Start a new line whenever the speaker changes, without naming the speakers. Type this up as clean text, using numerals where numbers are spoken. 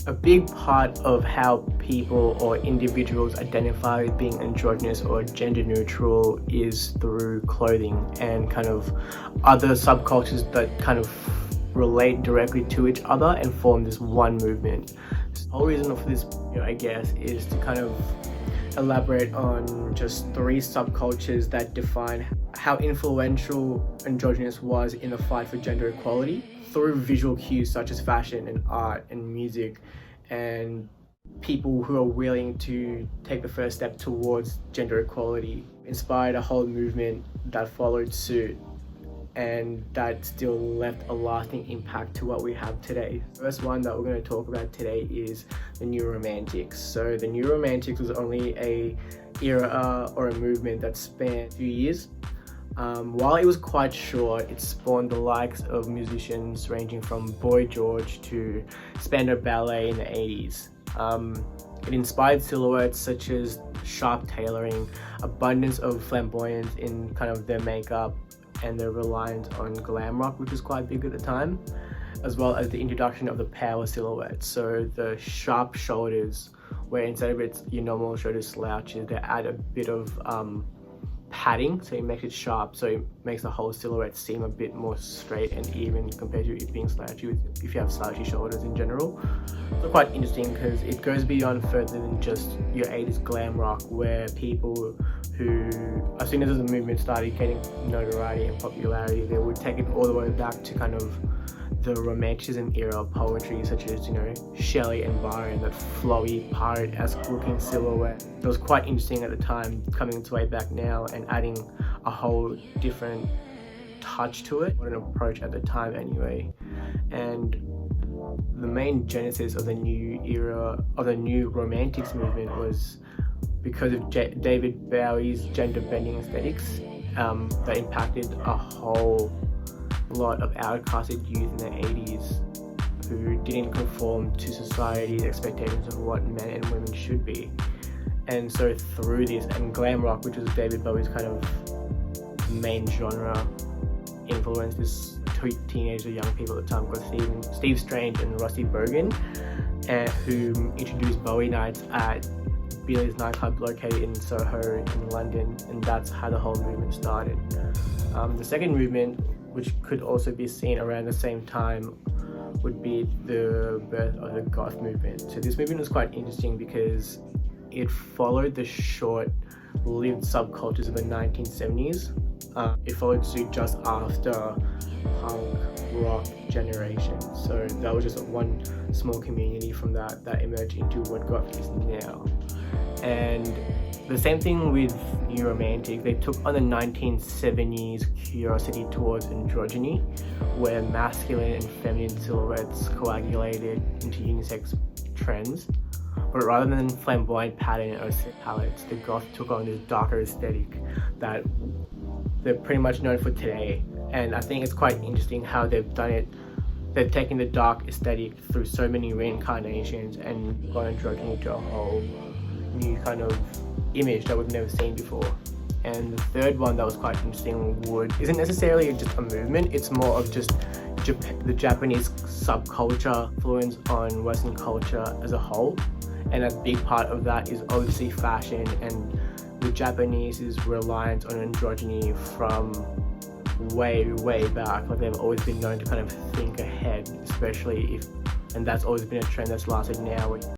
A big part of how people or individuals identify with being androgynous or gender neutral is through clothing and kind of other subcultures that kind of relate directly to each other and form this one movement. The whole reason for this video, I guess, is to kind of elaborate on just 3 subcultures that define how influential androgynous was in the fight for gender equality through visual cues such as fashion and art and music, and people who are willing to take the first step towards gender equality inspired a whole movement that followed suit, and that still left a lasting impact to what we have today. The first one that we're going to talk about today is the New Romantics. So the New Romantics was only a era or a movement that spanned a few years. While it was quite short, it spawned the likes of musicians ranging from Boy George to Spandau Ballet in the 80s. It inspired silhouettes such as sharp tailoring, abundance of flamboyance in kind of their makeup, and their reliance on glam rock, which was quite big at the time, as well as the introduction of the power silhouette. So the sharp shoulders, where instead of your normal shoulder slouches, they add a bit of padding, so it makes it sharp, so it makes the whole silhouette seem a bit more straight and even compared to it being slouchy if you have slouchy shoulders in general. So quite interesting because it goes beyond further than just your 80s glam rock, where people who, as soon as the movement started getting notoriety and popularity, they would take it all the way back to kind of the Romanticism era of poetry, such as, Shelley and Byron, that flowy pirate-esque looking silhouette. It was quite interesting at the time, coming its way back now and adding a whole different touch to it, or an approach at the time anyway. And the main genesis of the new era, of the New Romantics movement, was because of David Bowie's gender-bending aesthetics that impacted a whole lot of outcasted youth in the 80s who didn't conform to society's expectations of what men and women should be. And so through this, and glam rock, which was David Bowie's kind of main genre, influenced this teenage or young people at the time, called Steve Strange and Rusty Bogan, who introduced Bowie nights at Billy's nightclub located in Soho in London, and that's how the whole movement started. The second movement, which could also be seen around the same time, would be the birth of the goth movement. So this movement was quite interesting because it followed the short-lived subcultures of the 1970s. It followed suit just after punk rock generation. So that was just one small community from that emerged into what goth is now. And the same thing with New Romantic. They took on the 1970s curiosity towards androgyny, where masculine and feminine silhouettes coagulated into unisex trends. But rather than flamboyant pattern or set palettes, the goth took on this darker aesthetic that they're pretty much known for today. And I think it's quite interesting how they've done it. They've taken the dark aesthetic through so many reincarnations and gone androgyny to a whole new kind of image that we've never seen before. And the third one that was quite interesting isn't necessarily just a movement, it's more of just the Japanese subculture influence on Western culture as a whole. And a big part of that is obviously fashion, and the Japanese's reliance on androgyny from way back. Like, they've always been known to kind of think ahead, especially and that's always been a trend that's lasted now.